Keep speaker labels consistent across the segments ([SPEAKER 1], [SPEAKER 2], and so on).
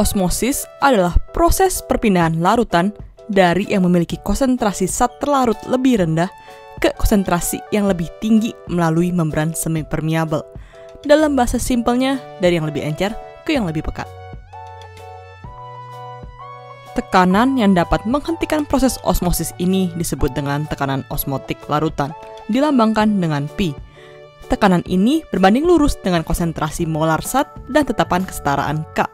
[SPEAKER 1] Osmosis adalah proses perpindahan larutan dari yang memiliki konsentrasi zat terlarut lebih rendah ke konsentrasi yang lebih tinggi melalui membran semi-permeabel. Dalam bahasa simpelnya, dari yang lebih encer ke yang lebih pekat. Tekanan yang dapat menghentikan proses osmosis ini disebut dengan tekanan osmotik larutan, dilambangkan dengan P. Tekanan ini berbanding lurus dengan konsentrasi molar zat dan tetapan kesetaraan K.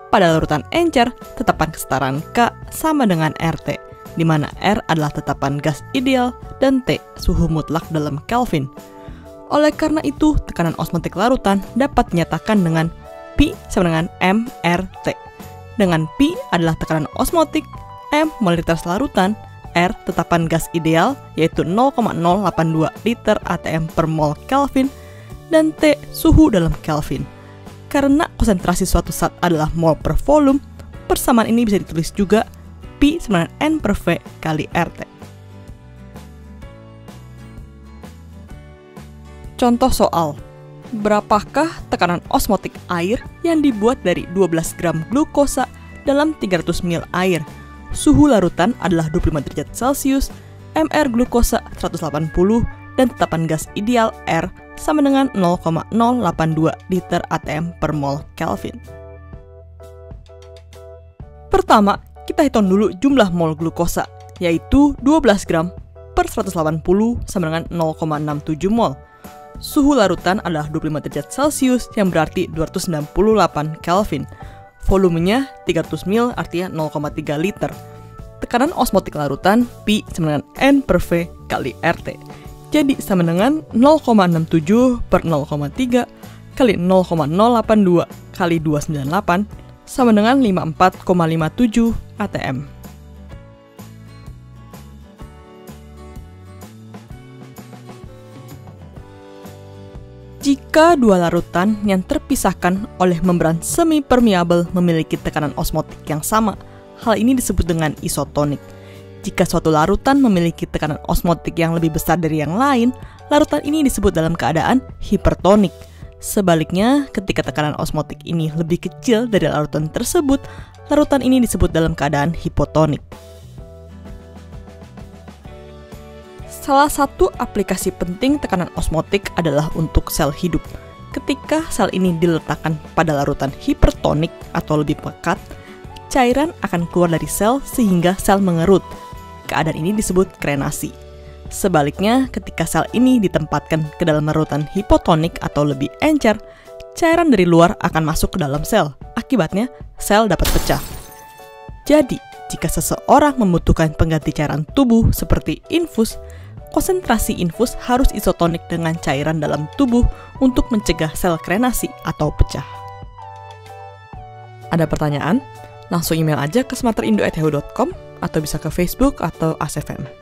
[SPEAKER 1] Pada larutan encer, tetapan kesetaraan K sama dengan RT, di mana R adalah tetapan gas ideal dan T suhu mutlak dalam Kelvin. Oleh karena itu, tekanan osmotik larutan dapat dinyatakan dengan P sama dengan mRT. Dengan P adalah tekanan osmotik, M molaritas larutan, R tetapan gas ideal yaitu 0,082 liter atm per mol Kelvin, dan T suhu dalam Kelvin. Karena konsentrasi suatu zat adalah mol per volume, persamaan ini bisa ditulis juga P sama dengan N per V kali RT. Contoh soal, berapakah tekanan osmotik air yang dibuat dari 12 gram glukosa dalam 300 ml air? Suhu larutan adalah 25 derajat Celcius, mR glukosa 180, dan tetapan gas ideal R sama dengan 0,082 liter atm per mol Kelvin. Pertama, kita hitung dulu jumlah mol glukosa, yaitu 12 gram per 180 sama dengan 0,67 mol. Suhu larutan adalah 25 derajat Celcius yang berarti 298 Kelvin. Volumenya 300 ml artinya 0,3 liter. Tekanan osmotik larutan P sama dengan N per V kali RT. Jadi sama dengan 0,67 per 0,3 kali 0,082 kali 298 sama dengan 54,57 atm. Jika dua larutan yang terpisahkan oleh membran semi-permeabel memiliki tekanan osmotik yang sama, hal ini disebut dengan isotonik. Jika suatu larutan memiliki tekanan osmotik yang lebih besar dari yang lain, larutan ini disebut dalam keadaan hipertonik. Sebaliknya, ketika tekanan osmotik ini lebih kecil dari larutan tersebut, larutan ini disebut dalam keadaan hipotonik. Salah satu aplikasi penting tekanan osmotik adalah untuk sel hidup. Ketika sel ini diletakkan pada larutan hipertonik atau lebih pekat, cairan akan keluar dari sel sehingga sel mengerut. Keadaan ini disebut krenasi. Sebaliknya, ketika sel ini ditempatkan ke dalam larutan hipotonik atau lebih encer, cairan dari luar akan masuk ke dalam sel. Akibatnya, sel dapat pecah. Jadi, jika seseorang membutuhkan pengganti cairan tubuh seperti infus, konsentrasi infus harus isotonik dengan cairan dalam tubuh untuk mencegah sel krenasi atau pecah. Ada pertanyaan? Langsung email aja ke smarterindo@yahoo.com atau bisa ke Facebook atau ASFM.